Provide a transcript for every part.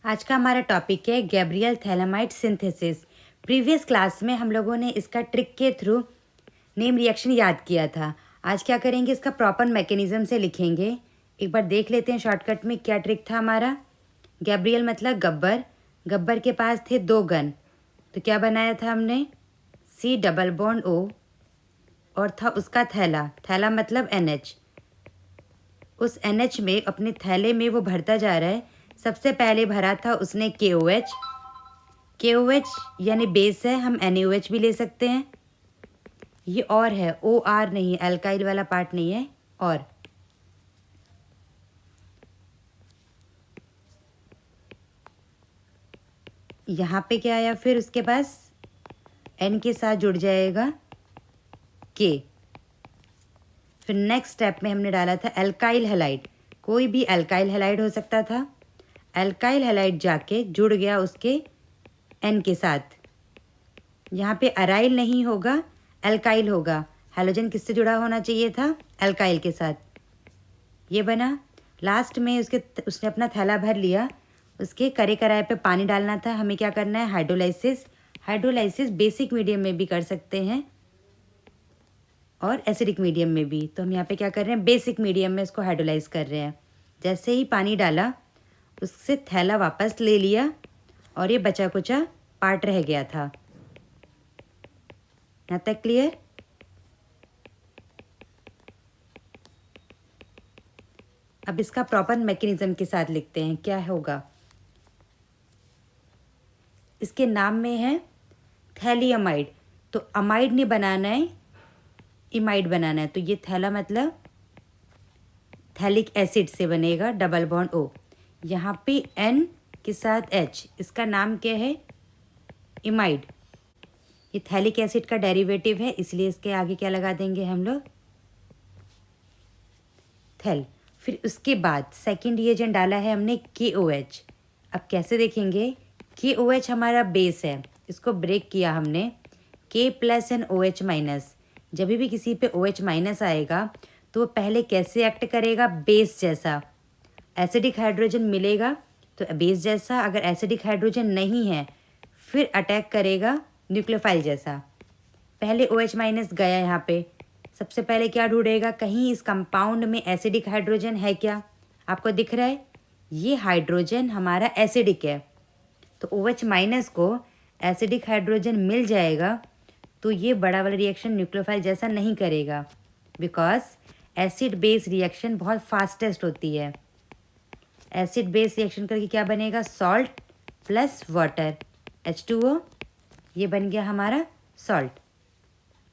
आज का हमारा टॉपिक है Gabriel phthalimide synthesis. Previous class में हम लोगों ने इसका ट्रिक के थ्रू नेम रिएक्शन याद किया था। आज क्या करेंगे, इसका प्रॉपर मैकेनिज्म से लिखेंगे। एक बार देख लेते हैं शॉर्टकट में क्या ट्रिक था हमारा। गैब्रियल मतलब गब्बर, गब्बर के पास थे 2 गन, तो क्या बनाया था हमने, C डबल बॉन्ड O, और था उसका थैला, थैला मतलब NH। उस NH में अपने थैले में वो भरता जा रहा है। सबसे पहले भरा था उसने KOH, KOH यानी बेस है, हम NaOH भी ले सकते हैं। ये और है, OR नहीं है, अल्काइल वाला पार्ट नहीं है। और यहाँ पे क्या आया, फिर उसके पास N के साथ जुड़ जाएगा K। फिर नेक्स्ट स्टेप में हमने डाला था अल्काइल हैलाइड, कोई भी अल्काइल हैलाइड हो सकता था। अल्काइल हैलाइड जाके जुड़ गया उसके N के साथ। यहाँ पे अराइल नहीं होगा, अल्काइल होगा। हैलोजन किससे जुड़ा होना चाहिए था, अल्काइल के साथ। ये बना। लास्ट में उसने अपना थैला भर लिया, उसके करे कराए पे पानी डालना था। हमें क्या करना है, हाइड्रोलाइसिस। हाइड्रोलाइसिस बेसिक मीडियम में भी कर सकते हैं और एसिडिक मीडियम में भी। तो हम यहाँ पे क्या कर रहे हैं, बेसिक मीडियम में इसको हाइड्रोलाइज कर रहे हैं। जैसे ही पानी डाला, उससे थैला वापस ले लिया और ये बचा कुचा पार्ट रह गया था। यहाँ तक क्लियर। अब इसका प्रॉपर मैकेनिज्म के साथ लिखते हैं, क्या होगा। इसके नाम में है थैलियमाइड, तो अमाइड नहीं बनाना है, इमाइड बनाना है। तो ये थैला मतलब थैलिक एसिड से बनेगा, डबल बॉन्ड O। यहाँ पे N के साथ H, इसका नाम क्या है, इमाइड। ये थैलिक एसिड का डेरिवेटिव है, इसलिए इसके आगे क्या लगा देंगे हम लोग, थैल। फिर उसके बाद सेकेंड रिएजेंट डाला है हमने KOH। अब कैसे देखेंगे, KOH हमारा बेस है, इसको ब्रेक किया हमने, K plus and OH minus. जब भी किसी पे OH माइनस आएगा तो वो पहले कैसे एक्ट करेगा, बेस जैसा। एसिडिक हाइड्रोजन मिलेगा तो बेस जैसा, अगर एसिडिक हाइड्रोजन नहीं है फिर अटैक करेगा न्यूक्लियोफाइल जैसा। पहले OH माइनस गया, यहाँ पे सबसे पहले क्या ढूंढेगा, कहीं इस कंपाउंड में एसिडिक हाइड्रोजन है क्या। आपको दिख रहा है ये हाइड्रोजन हमारा एसिडिक है, तो OH माइनस को एसिडिक हाइड्रोजन मिल जाएगा तो ये बड़ा वाला रिएक्शन न्यूक्लियोफाइल जैसा नहीं करेगा, बिकॉज एसिड बेस रिएक्शन बहुत फास्टेस्ट होती है। एसिड बेस रिएक्शन करके क्या बनेगा, सॉल्ट प्लस वाटर, H2O, ये बन गया हमारा सॉल्ट।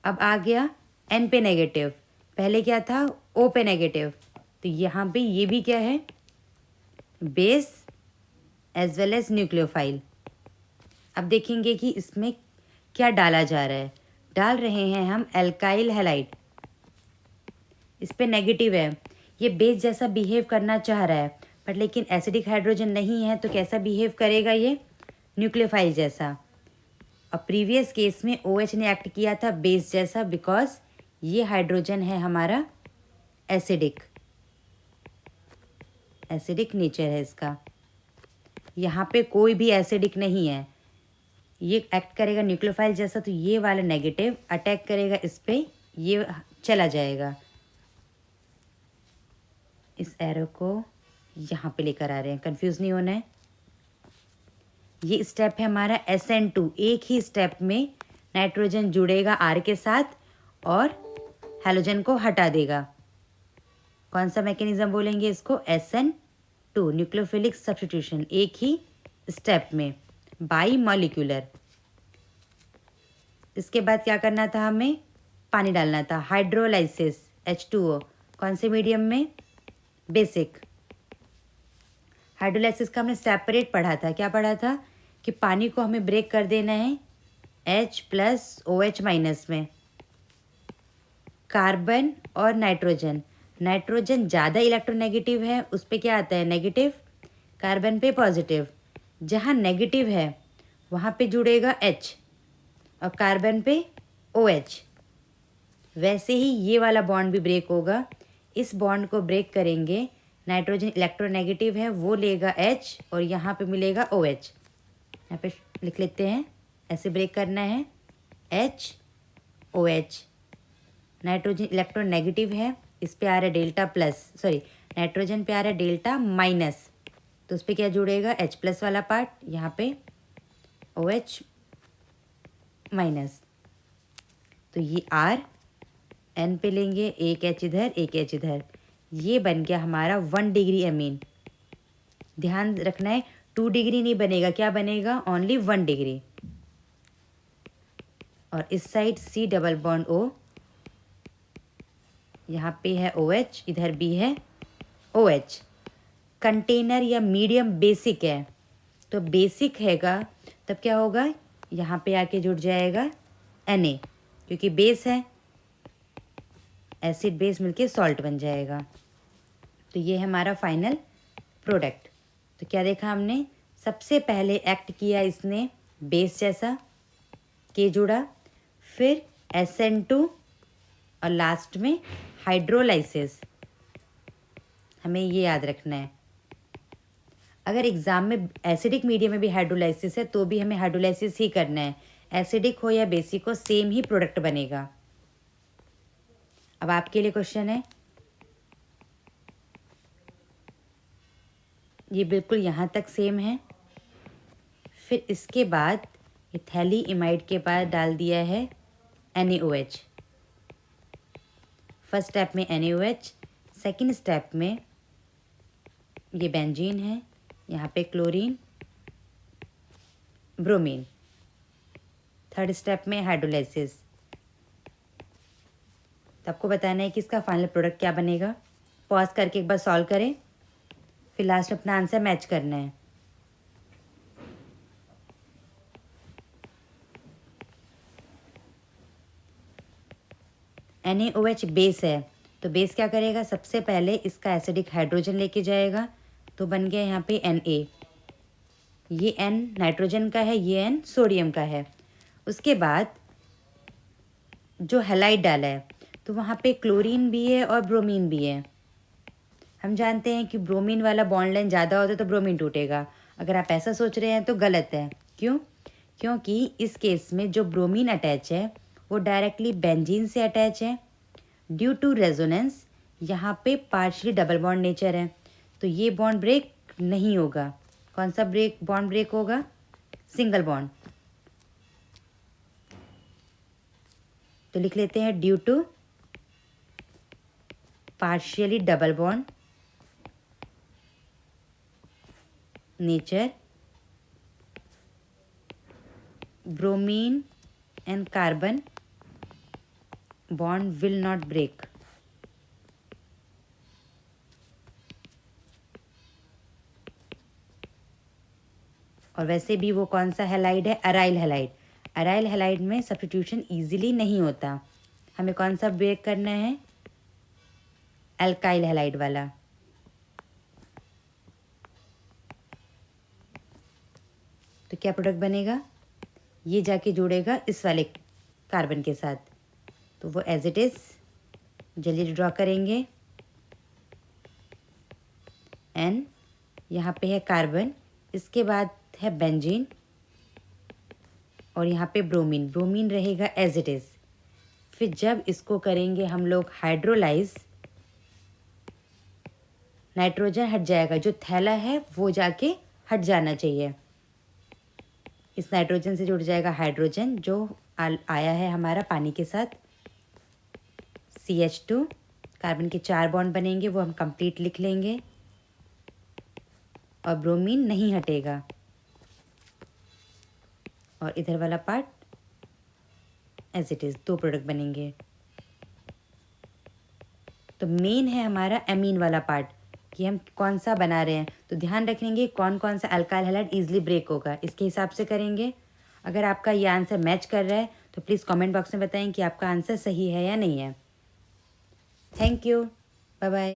अब आ गया N पे नेगेटिव, पहले क्या था O पे नेगेटिव, तो यहाँ पे ये भी क्या है, base as well as nucleophile. अब देखेंगे कि इसमें क्या डाला जा रहा है। डाल रहे हैं हम अल्काइल हैलाइड, इस पे नेगेटिव है, ये बेस जैसा बिहेव करना चाह रहा है, बट लेकिन एसिडिक हाइड्रोजन नहीं है तो कैसा बिहेव करेगा, ये न्यूक्लियोफाइल जैसा। और प्रीवियस केस में OH ने एक्ट किया था बेस जैसा, बिकॉज ये हाइड्रोजन है हमारा एसिडिक, एसिडिक नेचर है इसका। यहाँ पे कोई भी एसिडिक नहीं है, ये एक्ट करेगा न्यूक्लियोफाइल जैसा, तो ये वाला नेगेटिव अटैक करेगा इस पे, ये चला जाएगा। इस एरो को यहाँ पे लेकर आ रहे हैं, कंफ्यूज नहीं होना है। ये स्टेप है हमारा SN2, एक ही स्टेप में नाइट्रोजन जुड़ेगा R के साथ और हैलोजन को हटा देगा। कौन सा मैकेनिज्म बोलेंगे इसको, SN2, न्यूक्लियोफिलिक सब्स्टिट्यूशन, एक ही स्टेप में, बाई मॉलिक्यूलर। इसके बाद क्या करना था, हमें पानी डालना था, हाइड्रोलाइसिस, H2O, कौन से मीडियम में, बेसिक। हाइड्रोलाइसिस का हमने सेपरेट पढ़ा था, क्या पढ़ा था कि पानी को हमें ब्रेक कर देना है H प्लस OH माइनस में। कार्बन और नाइट्रोजन, नाइट्रोजन ज़्यादा इलेक्ट्रोनेगेटिव है, उस पर क्या आता है नेगेटिव, कार्बन पे पॉजिटिव। जहाँ नेगेटिव है वहाँ पे जुड़ेगा H और कार्बन पे OH। वैसे ही ये वाला बॉन्ड भी ब्रेक होगा, इस बॉन्ड को ब्रेक करेंगे नाइट्रोजन इलेक्ट्रोनेगेटिव है, वो लेगा H और यहाँ पे मिलेगा OH। यहाँ पे लिख लेते हैं, ऐसे ब्रेक करना है, HOH। नाइट्रोजन इलेक्ट्रोनेगेटिव है, इस पे आ रहा है डेल्टा प्लस, सॉरी नाइट्रोजन पे आ रहा है डेल्टा माइनस, तो उस पर क्या जुड़ेगा, H+ वाला पार्ट, यहाँ पे OH माइनस। तो ये R N पे लेंगे, एक H इधर एक H इधर, ये बन गया हमारा 1 डिग्री अमीन। ध्यान रखना है 2 डिग्री नहीं बनेगा, क्या बनेगा, ओनली 1 डिग्री। और इस side C double bond O, यहाँ पे है OH, इधर भी है OH। कंटेनर या मीडियम बेसिक है, तो बेसिक हैगा तब क्या होगा, यहाँ पे आके जुड़ जाएगा Na, क्योंकि बेस है, एसिड बेस मिलके सॉल्ट बन जाएगा। तो ये है हमारा फाइनल प्रोडक्ट। तो क्या देखा हमने, सबसे पहले एक्ट किया इसने बेस जैसा, के जुड़ा, फिर SN2 और लास्ट में हाइड्रोलाइसिस। हमें ये याद रखना है, अगर एग्ज़ाम में एसिडिक मीडियम में भी हाइड्रोलाइसिस है तो भी हमें हाइड्रोलाइसिस ही करना है, एसिडिक हो या बेसिक हो सेम ही प्रोडक्ट बनेगा। अब आपके लिए क्वेश्चन है, ये बिल्कुल यहाँ तक सेम है, फिर इसके बाद इथैलीइमाइड के बाद डाल दिया है NaOH। फर्स्ट स्टेप में NaOH, सेकंड स्टेप में ये बेंजीन है, यहाँ पे क्लोरीन, ब्रोमीन, थर्ड स्टेप में हाइड्रोलाइसिस। तो आपको बताना है कि इसका फाइनल प्रोडक्ट क्या बनेगा। पॉज करके एक बार सॉल्व करें, फिर लास्ट में अपना आंसर मैच करना है। NaOH बेस है, तो बेस क्या करेगा, सबसे पहले इसका एसिडिक हाइड्रोजन लेके जाएगा, तो बन गया यहाँ पे Na। ये N नाइट्रोजन का है, ये N सोडियम का है। उसके बाद जो हैलाइड डाला है, तो वहाँ पे क्लोरीन भी है और ब्रोमीन भी है। हम जानते हैं कि ब्रोमीन वाला बॉन्ड लेंथ ज़्यादा होता है तो ब्रोमीन टूटेगा। अगर आप ऐसा सोच रहे हैं तो गलत है। क्यों? क्योंकि इस केस में जो ब्रोमीन अटैच है वो डायरेक्टली बेंजीन से अटैच है। ड्यू टू रेजोनेंस यहाँ पे पार्शियली डबल बॉन्ड नेचर है, तो ये बॉन्ड ब्रेक नहीं होगा। कौन सा बॉन्ड ब्रेक होगा? Single bond. तो लिख लेते हैं due to partially double bond nature, bromine and carbon bond will not break. और वैसे भी वो कौन सा हैलाइड है? Aryl halide. अराइल हैलाइड में सब्स्टिट्यूशन इजीली नहीं होता। हमें कौन सा ब्रेक करना है? अल्काइल हैलाइड वाला। तो क्या प्रोडक्ट बनेगा? ये जाके जुड़ेगा इस वाले कार्बन के साथ, तो वो एज इट इज जल्दी ड्रॉ करेंगे। एन, यहाँ पे है कार्बन, इसके बाद है बेंजीन और यहाँ पे ब्रोमीन। ब्रोमीन रहेगा एज इट इज। फिर जब इसको करेंगे हम लोग हाइड्रोलाइज, नाइट्रोजन हट जाएगा, जो थैला है वो जाके हट जाना चाहिए। इस नाइट्रोजन से जुड़ जाएगा हाइड्रोजन जो आया है हमारा पानी के साथ, CH2। कार्बन के 4 बॉन्ड बनेंगे, वो हम कंप्लीट लिख लेंगे। और ब्रोमीन नहीं हटेगा। और इधर वाला part as it is, 2 product बनेंगे। तो मेन है हमारा एमीन वाला पार्ट कि हम कौन सा बना रहे हैं। तो ध्यान रखेंगे कौन कौन सा अल्काइल हैलाइड ईजिली ब्रेक होगा, इसके हिसाब से करेंगे। अगर आपका ये आंसर मैच कर रहा है तो प्लीज़ कमेंट बॉक्स में बताएं कि आपका आंसर सही है या नहीं है। Thank you, bye bye.